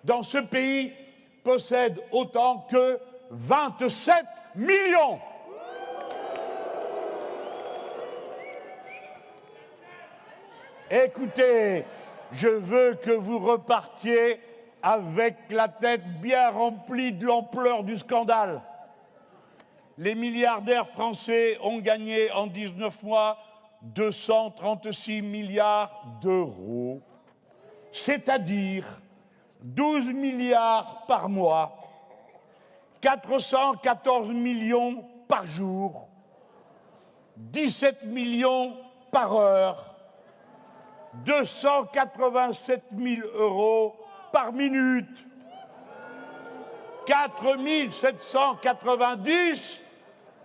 dans ce pays, possède autant que 27 millions. Écoutez, je veux que vous repartiez avec la tête bien remplie de l'ampleur du scandale. Les milliardaires français ont gagné en 19 mois 236 milliards d'euros, c'est-à-dire 12 milliards par mois, 414 millions par jour, 17 millions par heure, 287 000 euros par minute, 4 790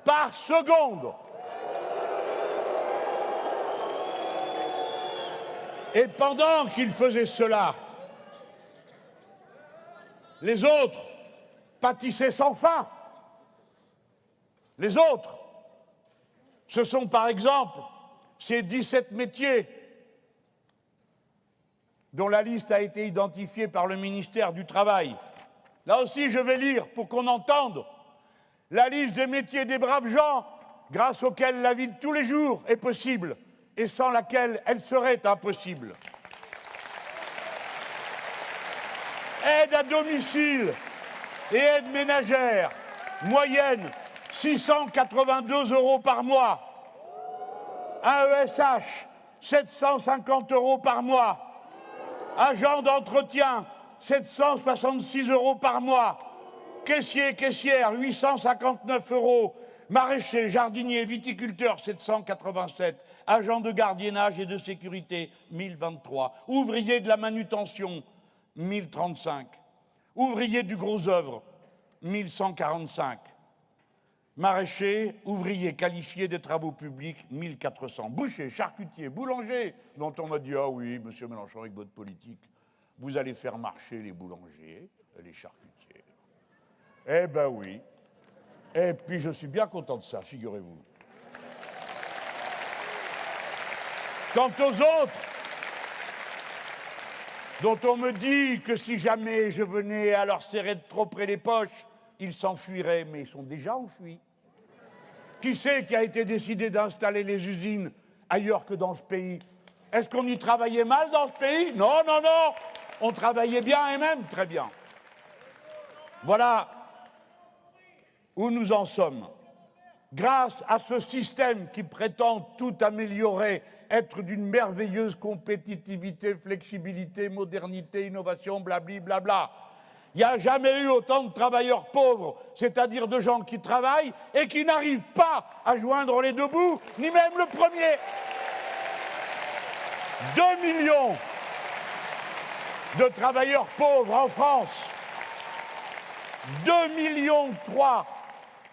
par seconde. Et pendant qu'ils faisaient cela, les autres pâtissaient sans fin. Les autres, ce sont par exemple ces 17 métiers dont la liste a été identifiée par le ministère du Travail. Là aussi, je vais lire pour qu'on entende la liste des métiers des braves gens grâce auxquels la vie de tous les jours est possible et sans laquelle elle serait impossible. Aide à domicile et aide ménagère, moyenne 682 euros par mois. Un ESH, 750 euros par mois. Agent d'entretien, 766 euros par mois. Caissier, caissière, 859 euros. Maraîcher, jardinier, viticulteur, 787. Agent de gardiennage et de sécurité, 1023. Ouvrier de la manutention, 1035. Ouvrier du gros œuvre, 1145. Maraîcher, ouvrier qualifié des travaux publics, 1400. Boucher, charcutier, boulanger, dont on m'a dit « Ah oui, monsieur Mélenchon, avec votre politique, vous allez faire marcher les boulangers et les charcutiers. » Eh ben oui. Et puis je suis bien content de ça, figurez-vous. Quant aux autres, dont on me dit que si jamais je venais à leur serrer de trop près les poches, ils s'enfuiraient, mais ils sont déjà enfuis. Qui c'est qui a été décidé d'installer les usines ailleurs que dans ce pays? Est-ce qu'on y travaillait mal dans ce pays? Non, non, non. On travaillait bien et même très bien. Voilà où nous en sommes. Grâce à ce système qui prétend tout améliorer, être d'une merveilleuse compétitivité, flexibilité, modernité, innovation, blabli, blabla. Il n'y a jamais eu autant de travailleurs pauvres, c'est-à-dire de gens qui travaillent et qui n'arrivent pas à joindre les deux bouts, ni même le premier. 2 millions de travailleurs pauvres en France. 2,3 millions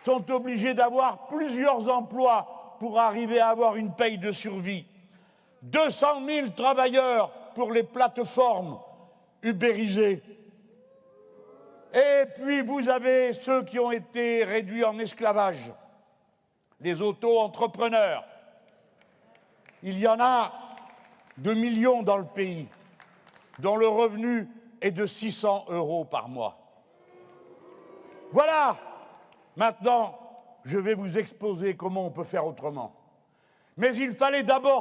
sont obligés d'avoir plusieurs emplois pour arriver à avoir une paye de survie. 200 000 travailleurs pour les plateformes ubérisées. Et puis vous avez ceux qui ont été réduits en esclavage, les auto-entrepreneurs. Il y en a 2 millions dans le pays, dont le revenu est de 600 euros par mois. Voilà. Maintenant, je vais vous exposer comment on peut faire autrement. Mais il fallait d'abord